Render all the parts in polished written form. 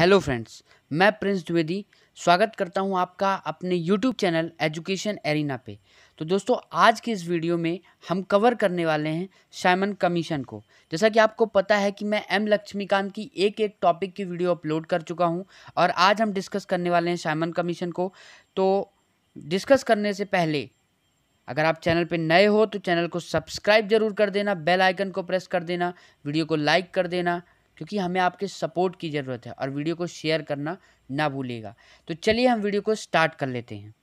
Hello friends, मैं Prince Dwivedi स्वागत करता हूं आपका अपने यूट्यूब चैनल एजुकेशन एरिना पे। तो दोस्तों, आज के इस वीडियो में हम कवर करने वाले हैं साइमन कमीशन को। जैसा कि आपको पता है कि मैं एम लक्ष्मीकांत की एक टॉपिक की वीडियो अपलोड कर चुका हूं और आज हम डिस्कस करने वाले हैं साइमन कमीशन को। तो डिस्कस करने से पहले अगर आप चैनल पे नए हो तो चैनल को सब्सक्राइब जरूर कर देना, बेल आइकन को प्रेस कर देना, वीडियो को लाइक कर देना, क्योंकि हमें आपके सपोर्ट की ज़रूरत है और वीडियो को शेयर करना ना भूलिएगा। तो चलिए हम वीडियो को स्टार्ट कर लेते हैं।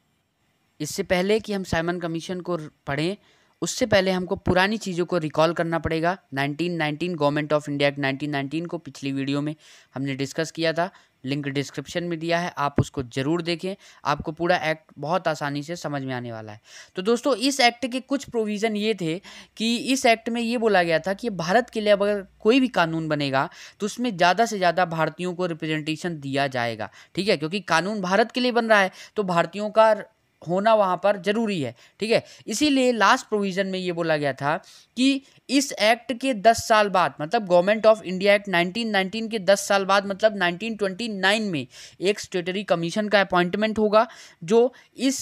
इससे पहले कि हम साइमन कमीशन को पढ़ें, उससे पहले हमको पुरानी चीज़ों को रिकॉल करना पड़ेगा। 1919 गवर्नमेंट ऑफ इंडिया एक्ट 1919 को पिछली वीडियो में हमने डिस्कस किया था, लिंक डिस्क्रिप्शन में दिया है, आप उसको ज़रूर देखें। आपको पूरा एक्ट बहुत आसानी से समझ में आने वाला है। तो दोस्तों, इस एक्ट के कुछ प्रोविज़न ये थे कि इस एक्ट में ये बोला गया था कि भारत के लिए अगर कोई भी कानून बनेगा तो उसमें ज़्यादा से ज़्यादा भारतीयों को रिप्रेजेंटेशन दिया जाएगा। ठीक है, क्योंकि कानून भारत के लिए बन रहा है तो भारतीयों का होना वहाँ पर ज़रूरी है। ठीक है, इसीलिए लास्ट प्रोविज़न में ये बोला गया था कि इस एक्ट के 10 साल बाद, मतलब गवर्नमेंट ऑफ इंडिया एक्ट 1919 के 10 साल बाद, मतलब 1929 में एक स्टेटरी कमीशन का अपॉइंटमेंट होगा जो इस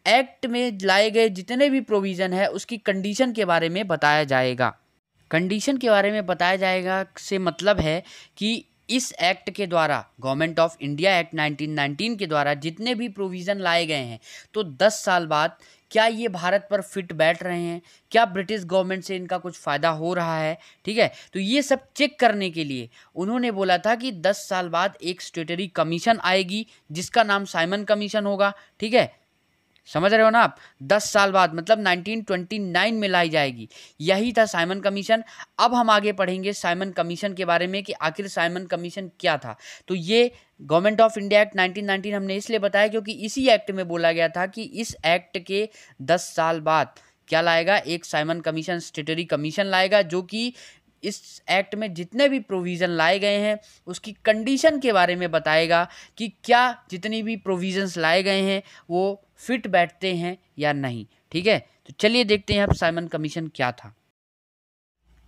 एक्ट में लाए गए जितने भी प्रोविज़न है उसकी कंडीशन के बारे में बताया जाएगा। कंडीशन के बारे में बताया जाएगा से मतलब है कि इस एक्ट के द्वारा, गवर्नमेंट ऑफ इंडिया एक्ट 1919 के द्वारा जितने भी प्रोविज़न लाए गए हैं तो 10 साल बाद क्या ये भारत पर फिट बैठ रहे हैं, क्या ब्रिटिश गवर्नमेंट से इनका कुछ फ़ायदा हो रहा है। ठीक है, तो ये सब चेक करने के लिए उन्होंने बोला था कि 10 साल बाद एक स्टेटरी कमीशन आएगी जिसका नाम साइमन कमीशन होगा। ठीक है, समझ रहे हो ना आप? 10 साल बाद मतलब 1929 में लाई जाएगी। यही था साइमन कमीशन। अब हम आगे पढ़ेंगे साइमन कमीशन के बारे में कि आखिर साइमन कमीशन क्या था। तो ये गवर्नमेंट ऑफ इंडिया एक्ट 1919 हमने इसलिए बताया क्योंकि इसी एक्ट में बोला गया था कि इस एक्ट के 10 साल बाद क्या लाएगा, एक साइमन कमीशन, स्टेटरी कमीशन लाएगा जो कि इस एक्ट में जितने भी प्रोविज़न लाए गए हैं उसकी कंडीशन के बारे में बताएगा कि क्या जितनी भी प्रोविज़न्स लाए गए हैं वो फिट बैठते हैं या नहीं। ठीक है, तो चलिए देखते हैं अब साइमन कमीशन क्या था।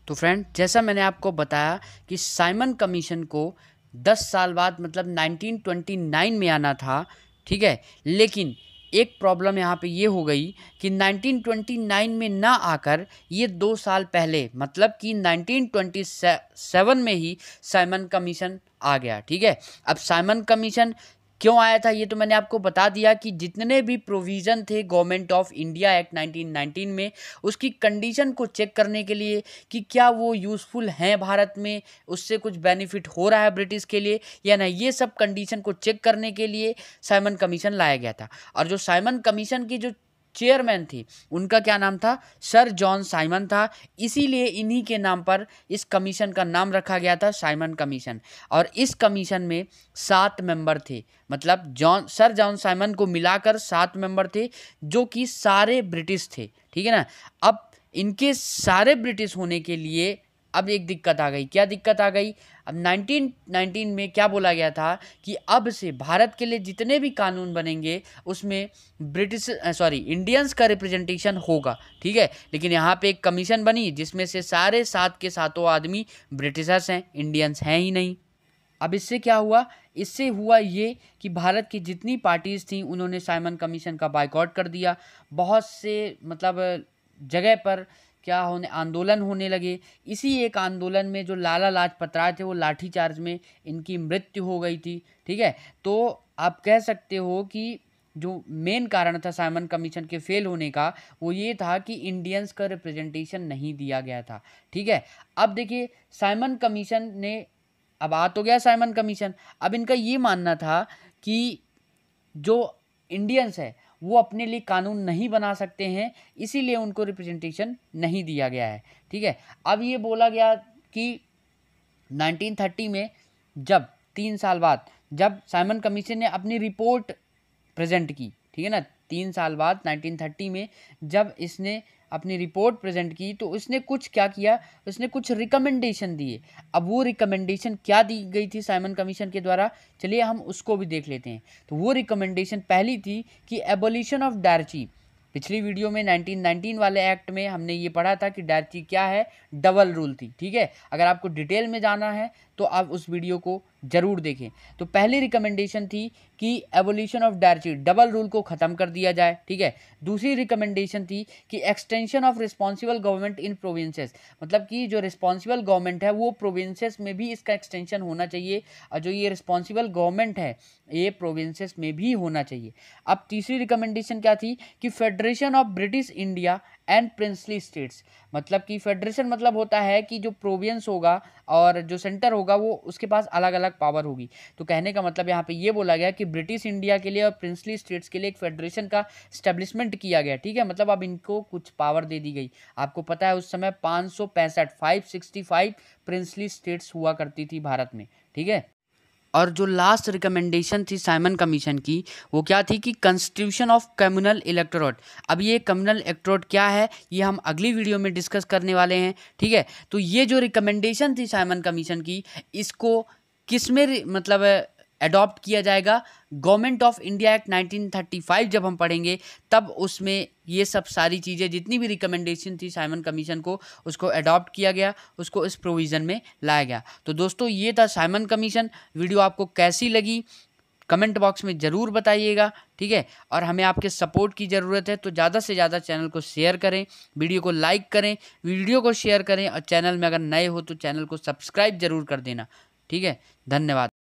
तो फ्रेंड, जैसा मैंने आपको बताया कि साइमन कमीशन को 10 साल बाद मतलब 1929 में आना था। ठीक है, लेकिन एक प्रॉब्लम यहाँ पे ये हो गई कि 1929 में ना आकर ये 2 साल पहले मतलब कि 1927 में ही साइमन कमीशन आ गया। ठीक है, अब साइमन कमीशन क्यों आया था ये तो मैंने आपको बता दिया कि जितने भी प्रोविज़न थे गवर्नमेंट ऑफ इंडिया एक्ट 1919 में उसकी कंडीशन को चेक करने के लिए कि क्या वो यूज़फुल हैं भारत में, उससे कुछ बेनिफिट हो रहा है ब्रिटिश के लिए या नहीं, ये सब कंडीशन को चेक करने के लिए साइमन कमीशन लाया गया था। और जो साइमन कमीशन की जो चेयरमैन थी उनका क्या नाम था, सर जॉन साइमन था। इसीलिए इन्हीं के नाम पर इस कमीशन का नाम रखा गया था साइमन कमीशन। और इस कमीशन में 7 मेंबर थे, मतलब सर जॉन साइमन को मिलाकर 7 मेंबर थे जो कि सारे ब्रिटिश थे। ठीक है ना। अब इनके सारे ब्रिटिश होने के लिए अब एक दिक्कत आ गई। क्या दिक्कत आ गई? अब 1919 में क्या बोला गया था कि अब से भारत के लिए जितने भी कानून बनेंगे उसमें इंडियंस का रिप्रेजेंटेशन होगा। ठीक है, लेकिन यहाँ पे एक कमीशन बनी जिसमें से सारे 7 के 7 आदमी ब्रिटिशर्स हैं, इंडियंस हैं ही नहीं। अब इससे क्या हुआ? इससे हुआ ये कि भारत की जितनी पार्टीज़ थीं उन्होंने साइमन कमीशन का बायकॉट कर दिया। बहुत से मतलब जगह पर क्या होने आंदोलन होने लगे। इसी एक आंदोलन में जो लाला लाजपत राय थे वो लाठीचार्ज में इनकी मृत्यु हो गई थी। ठीक है, तो आप कह सकते हो कि जो मेन कारण था साइमन कमीशन के फेल होने का वो ये था कि इंडियंस का रिप्रेजेंटेशन नहीं दिया गया था। ठीक है, अब देखिए साइमन कमीशन ने, अब आ तो गया साइमन कमीशन, अब इनका ये मानना था कि जो इंडियंस है वो अपने लिए कानून नहीं बना सकते हैं, इसीलिए उनको रिप्रेजेंटेशन नहीं दिया गया है। ठीक है, अब ये बोला गया कि 1930 में जब 3 साल बाद जब साइमन कमीशन ने अपनी रिपोर्ट प्रेजेंट की, ठीक है ना, 3 साल बाद 1930 में जब इसने अपनी रिपोर्ट प्रेजेंट की तो इसने कुछ क्या किया, उसने कुछ रिकमेंडेशन दिए। अब वो रिकमेंडेशन क्या दी गई थी साइमन कमीशन के द्वारा, चलिए हम उसको भी देख लेते हैं। तो वो रिकमेंडेशन पहली थी कि एबोलिशन ऑफ डायरची। पिछली वीडियो में 1919 वाले एक्ट में हमने ये पढ़ा था कि डायरची क्या है, डबल रूल थी। ठीक है, अगर आपको डिटेल में जाना है तो आप उस वीडियो को ज़रूर देखें। तो पहली रिकमेंडेशन थी कि evolution of directory, double rule को ख़त्म कर दिया जाए, ठीक है। दूसरी रिकमेंडेशन थी कि extension of responsible government in provinces, मतलब कि जो रिस्पॉन्सिबल गवर्नमेंट है वो प्रोविंसेस में भी इसका एक्सटेंशन होना चाहिए, और जो ये रिस्पॉन्सिबल गवर्नमेंट है ये प्रोविंसेस में भी होना चाहिए। अब तीसरी रिकमेंडेशन क्या थी कि federation of British India and princely states, मतलब कि फेडरेशन मतलब होता है कि जो प्रोविंस होगा और जो सेंटर होगा वो उसके पास अलग अलग पावर होगी। तो कहने का मतलब यहाँ पे ये बोला गया कि ब्रिटिश इंडिया के लिए और प्रिंसली स्टेट्स के लिए एक फेडरेशन का स्टैब्लिशमेंट किया गया, ठीक है। मतलब अब इनको कुछ पावर दे दी गई। आपको पता है उस समय 565 प्रिंसली स्टेट्स हुआ करती थी भारत में, ठीक है। और जो लास्ट रिकमेंडेशन थी साइमन कमीशन की वो क्या थी कि कंस्टिट्यूशन ऑफ कम्युनल इलेक्टोरेट। अब ये कम्युनल इलेक्टोरेट क्या है ये हम अगली वीडियो में डिस्कस करने वाले हैं, ठीक है। तो ये जो रिकमेंडेशन थी साइमन कमीशन की, इसको किस में मतलब अडॉप्ट किया जाएगा, गवर्नमेंट ऑफ इंडिया एक्ट 1935 जब हम पढ़ेंगे तब उसमें ये सब सारी चीज़ें जितनी भी रिकमेंडेशन थी साइमन कमीशन को उसको अडॉप्ट किया गया, उसको इस प्रोविज़न में लाया गया। तो दोस्तों ये था साइमन कमीशन। वीडियो आपको कैसी लगी कमेंट बॉक्स में ज़रूर बताइएगा, ठीक है। और हमें आपके सपोर्ट की ज़रूरत है, तो ज़्यादा से ज़्यादा चैनल को शेयर करें, वीडियो को लाइक करें, वीडियो को शेयर करें, और चैनल में अगर नए हो तो चैनल को सब्सक्राइब ज़रूर कर देना, ठीक है। धन्यवाद।